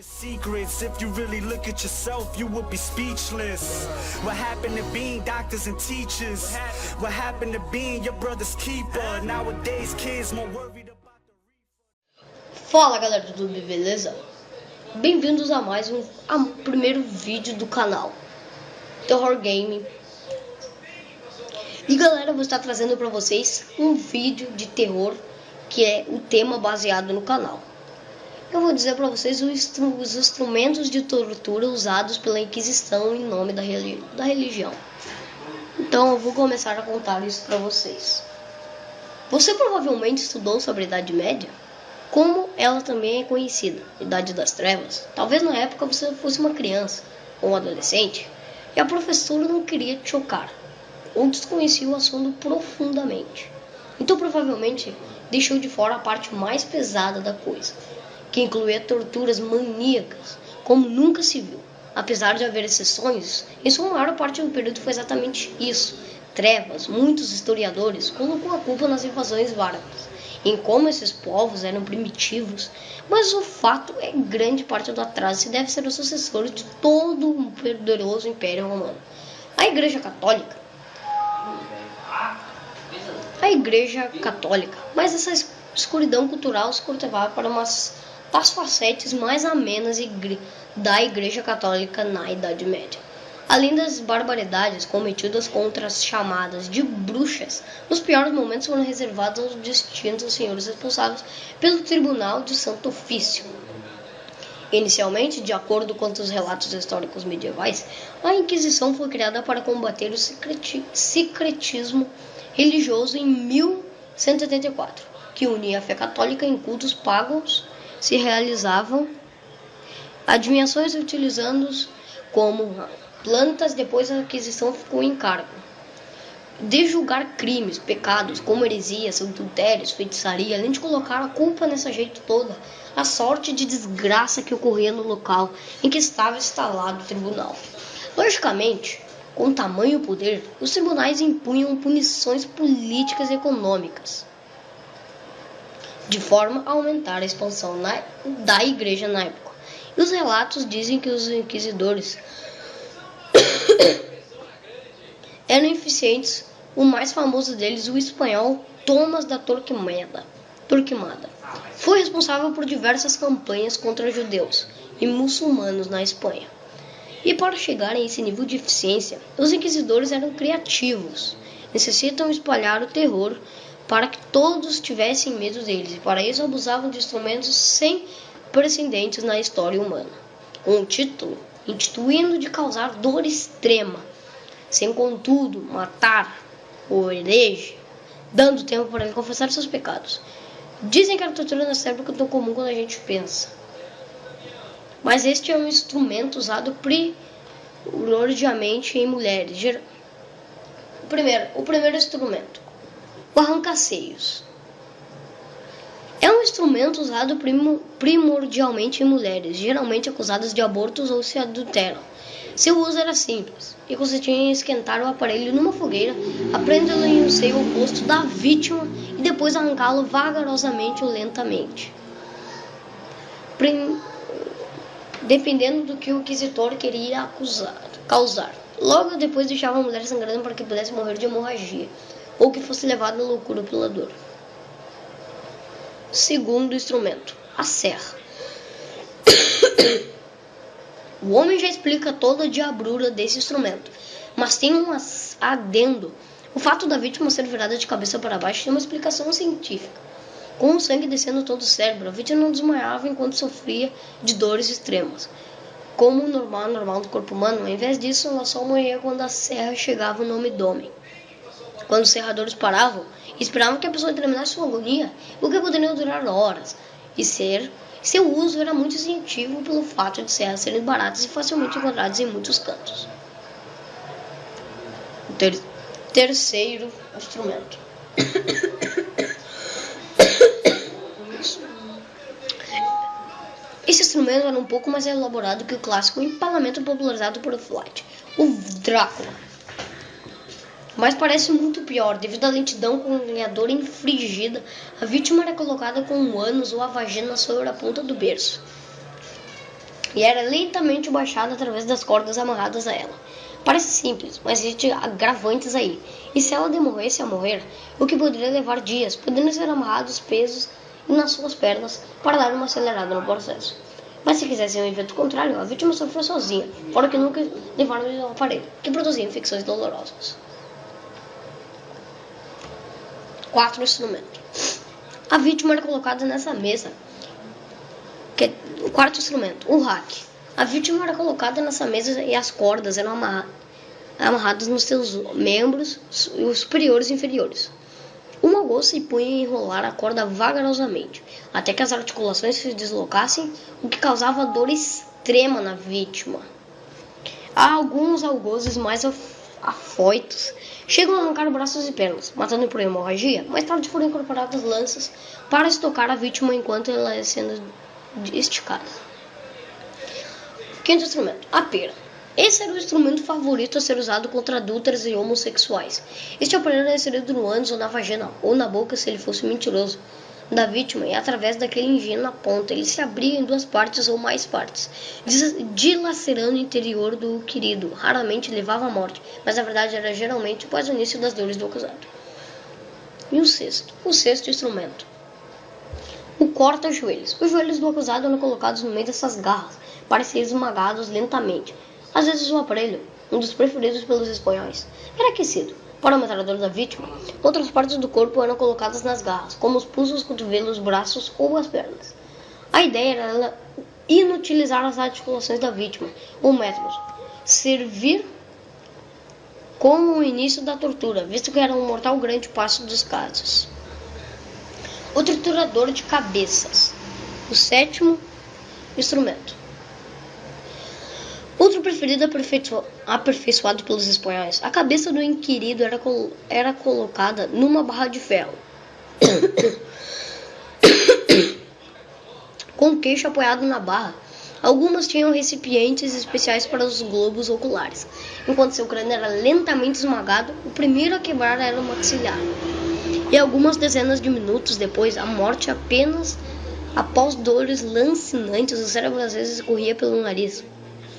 Secrets, if you really look at yourself, you would be speechless. What happened to being doctors and teachers? What happened to being your brother's keeper? Nowadays, kids more worried about the... Fala galera do YouTube, beleza? Bem-vindos a mais um primeiro vídeo do canal Terror Game. E galera, eu vou estar trazendo para vocês um vídeo de terror que é o tema baseado no canal. Eu vou dizer para vocês os instrumentos de tortura usados pela Inquisição em nome da religião. Então eu vou começar a contar isso para vocês. Você provavelmente estudou sobre a Idade Média, como ela também é conhecida, Idade das Trevas. Talvez na época você fosse uma criança ou um adolescente e a professora não queria te chocar ou desconhecia o assunto profundamente. Então provavelmente deixou de fora a parte mais pesada da coisa, que incluía torturas maníacas, como nunca se viu. Apesar de haver exceções, em sua maior parte do período foi exatamente isso. Trevas, muitos historiadores colocam a culpa nas invasões bárbaras, em como esses povos eram primitivos, mas o fato é que grande parte do atraso se deve ser o sucessor de todo um poderoso Império Romano. A Igreja Católica, mas essa escuridão cultural se cultivava para umas das facetes mais amenas da Igreja Católica na Idade Média. Além das barbaridades cometidas contra as chamadas de bruxas, os piores momentos foram reservados aos distintos senhores responsáveis pelo Tribunal de Santo Ofício. Inicialmente, de acordo com os relatos históricos medievais, a Inquisição foi criada para combater o secretismo religioso em 1184, que unia a fé católica em cultos pagãos. Se realizavam adivinhações utilizando como plantas. Depois a Inquisição ficou em cargo de julgar crimes, pecados como heresias, adultérios, feitiçaria, além de colocar a culpa nessa gente toda, a sorte de desgraça que ocorria no local em que estava instalado o tribunal. Logicamente, com tamanho poder, os tribunais impunham punições políticas e econômicas, de forma a aumentar a expansão da igreja na época. E os relatos dizem que os inquisidores eram eficientes. O mais famoso deles, o espanhol Tomás da Torquemada, foi responsável por diversas campanhas contra judeus e muçulmanos na Espanha. E para chegar a esse nível de eficiência, os inquisidores eram criativos. Necessitam espalhar o terror para que todos tivessem medo deles, e para isso abusavam de instrumentos sem precedentes na história humana. Um título instituindo de causar dor extrema, sem contudo matar o herege, dando tempo para ele confessar seus pecados. Dizem que a tortura nessa época é tão comum quando a gente pensa. Mas este é um instrumento usado primordialmente em mulheres. O primeiro instrumento, o arranca-seios. É um instrumento usado primordialmente em mulheres, geralmente acusadas de abortos ou se adulteram. Seu uso era simples e consistia em esquentar o aparelho numa fogueira, prendê-lo em um seio oposto da vítima e depois arrancá-lo vagarosamente ou lentamente, dependendo do que o inquisitor queria causar. Logo depois deixava a mulher sangrando para que pudesse morrer de hemorragia ou que fosse levado à loucura pela dor. Segundo instrumento, a serra. O homem já explica toda a diabrura desse instrumento, mas tem um adendo. O fato da vítima ser virada de cabeça para baixo tem uma explicação científica. Com o sangue descendo todo o cérebro, a vítima não desmaiava enquanto sofria de dores extremas, como o normal do corpo humano. Ao invés disso, ela só morria quando a serra chegava no abdômen. Quando os serradores paravam, esperavam que a pessoa terminasse sua agonia, o que poderia durar horas, e seu uso era muito incentivo pelo fato de serras serem baratas e facilmente encontradas em muitos cantos. O terceiro instrumento. Esse instrumento era um pouco mais elaborado que o clássico empalamento popularizado por Flight, o Drácula. Mas parece muito pior. Devido à lentidão com a dor infligida, a vítima era colocada com um ânus ou a vagina sobre a ponta do berço. e era lentamente baixada através das cordas amarradas a ela. Parece simples, mas existe agravantes aí. E se ela demoresse a morrer, o que poderia levar dias, podendo ser amarrados pesos nas suas pernas para dar uma acelerada no processo. Mas se quisesse um evento contrário, a vítima sofreu sozinha, fora que nunca levaram ao aparelho, que produzia infecções dolorosas. 4 instrumentos. A vítima era colocada nessa mesa. O quarto instrumento, o rack. A vítima era colocada nessa mesa e as cordas eram amarradas nos seus membros superiores e inferiores. Uma moça se punha a enrolar a corda vagarosamente, até que as articulações se deslocassem, o que causava dor extrema na vítima. Há alguns algozes mais afoitos chegam a arrancar braços e pernas, matando por hemorragia. Mais tarde foram incorporadas lanças para estocar a vítima enquanto ela ia sendo esticada. Quinto instrumento, a pera. Esse era o instrumento favorito a ser usado contra adúlteras e homossexuais. Este aparelho era inserido no ânus ou na vagina, ou na boca se ele fosse mentiroso, da vítima, e através daquele engino na ponta, ele se abria em 2 partes ou mais partes, dilacerando o interior do querido. Raramente levava à morte, mas na verdade era geralmente após o início das dores do acusado. E o sexto instrumento, o corta-joelhos. Os joelhos do acusado eram colocados no meio dessas garras, para ser esmagados lentamente. Às vezes o aparelho, um dos preferidos pelos espanhóis, era aquecido. Para aumentar a dor da vítima, outras partes do corpo eram colocadas nas garras, como os pulsos, cotovelos, braços ou as pernas. A ideia era ela inutilizar as articulações da vítima. O método servir como o início da tortura, visto que era um mortal grande passo dos casos. O triturador de cabeças. O 7º instrumento. Outro preferido aperfeiçoado pelos espanhóis. A cabeça do inquirido era colocada numa barra de ferro, com o queixo apoiado na barra. Algumas tinham recipientes especiais para os globos oculares. Enquanto seu crânio era lentamente esmagado, o primeiro a quebrar era o maxilar. E algumas dezenas de minutos depois, a morte apenas após dores lancinantes, o cérebro às vezes corria pelo nariz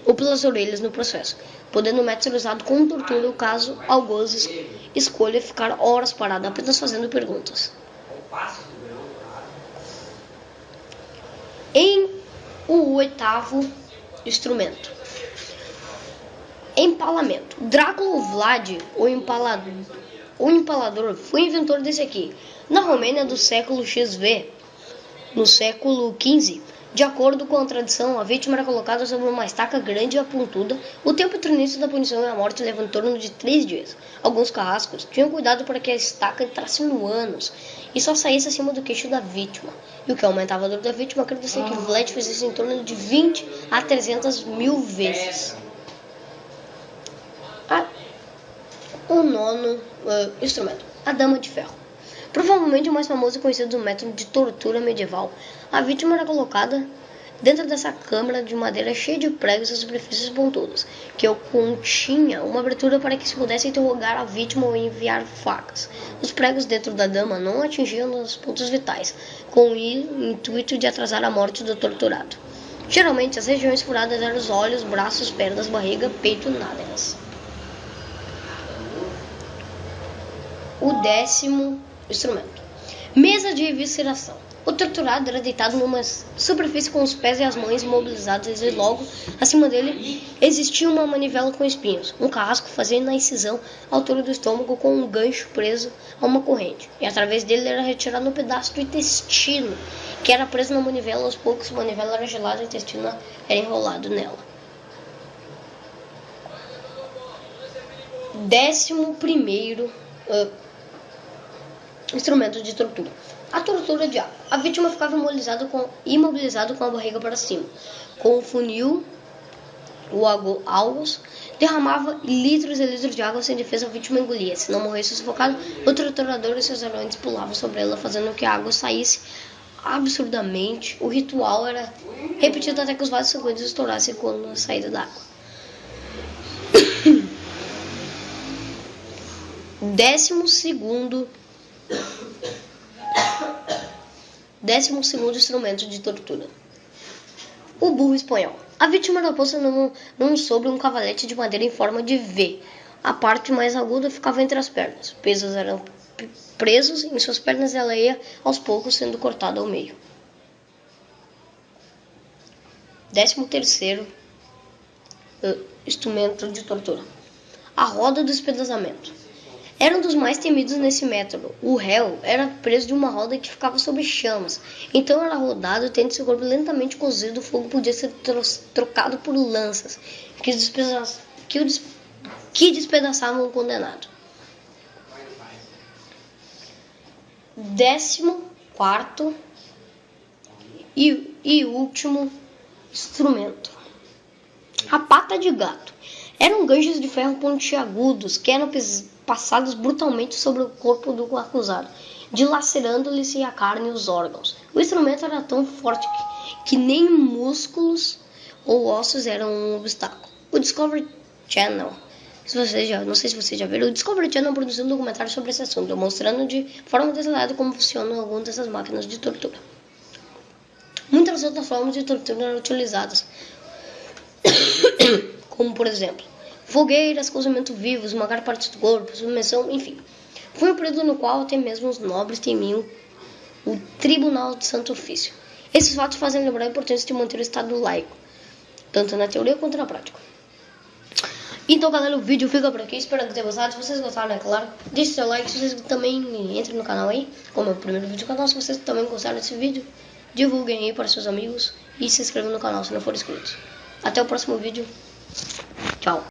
ou pelas orelhas no processo, podendo o método ser usado como tortura caso algoz escolha ficar horas parado apenas fazendo perguntas. Em o 8º instrumento, empalamento. Drácula Vlad, o empalador, foi inventor desse aqui. Na Romênia do século XV, no século XV, de acordo com a tradição, a vítima era colocada sobre uma estaca grande e pontuda. O tempo entre o início da punição e a morte leva em torno de 3 dias. Alguns carrascos tinham cuidado para que a estaca entrasse no ânus e só saísse acima do queixo da vítima. E o que aumentava a dor da vítima, acredita-se que Vlad fez isso em torno de 20 a 300 mil vezes. O 9º instrumento, a dama de ferro. Provavelmente o mais famoso e conhecido do método de tortura medieval. A vítima era colocada dentro dessa câmara de madeira cheia de pregos e superfícies pontudas, que continha uma abertura para que se pudesse interrogar a vítima ou enviar facas. Os pregos dentro da dama não atingiam os pontos vitais, com o intuito de atrasar a morte do torturado. Geralmente, as regiões furadas eram os olhos, braços, pernas, barriga, peito e nádegas. O 10º instrumento, mesa de evisceração. O torturado era deitado numa superfície com os pés e as mãos imobilizados e logo acima dele existia uma manivela com espinhos. Um carrasco fazia na incisão à altura do estômago com um gancho preso a uma corrente, e através dele era retirado um pedaço do intestino que era preso na manivela. Aos poucos a manivela era gelada e o intestino era enrolado nela. 11º instrumento de tortura, a tortura de água. A vítima ficava imobilizada com a barriga para cima. Com o funil, o algos derramava litros e litros de água sem defesa. A vítima engolia. Se não morresse sufocado, o torturador e seus anões pulavam sobre ela, fazendo com que a água saísse absurdamente. O ritual era repetido até que os vasos sanguíneos estourassem com a saída da água. 12º instrumento de tortura, o burro espanhol. A vítima era posta sobre um cavalete de madeira em forma de V. A parte mais aguda ficava entre as pernas. Os pesos eram presos em suas pernas e ela ia aos poucos sendo cortada ao meio. 13º instrumento de tortura: a roda do espedaçamento. Era um dos mais temidos nesse método. O réu era preso de uma roda que ficava sob chamas. Então era rodado, tendo seu corpo lentamente cozido. O fogo podia ser trocado por lanças que despedaçavam o condenado. 14º e último instrumento: a pata de gato. Eram ganchos de ferro pontiagudos que eram passados brutalmente sobre o corpo do acusado, dilacerando-lhe a carne e os órgãos. O instrumento era tão forte que nem músculos ou ossos eram um obstáculo. O Discovery Channel, não sei se vocês já viram, o Discovery Channel produziu um documentário sobre esse assunto, mostrando de forma detalhada como funcionam algumas dessas máquinas de tortura. Muitas outras formas de tortura eram utilizadas, como por exemplo, fogueiras, cozimento vivo, esmagar partes do corpo, submissão, enfim. Foi um período no qual até mesmo os nobres temiam o Tribunal de Santo Ofício. Esses fatos fazem lembrar a importância de manter o Estado laico, tanto na teoria quanto na prática. Então, galera, o vídeo fica por aqui. Espero que tenham gostado. Se vocês gostaram, é claro, deixe seu like. Se vocês também entrem no canal aí, como é o primeiro vídeo do canal. Se vocês também gostaram desse vídeo, divulguem aí para seus amigos e se inscrevam no canal se não for inscrito. Até o próximo vídeo. Tchau.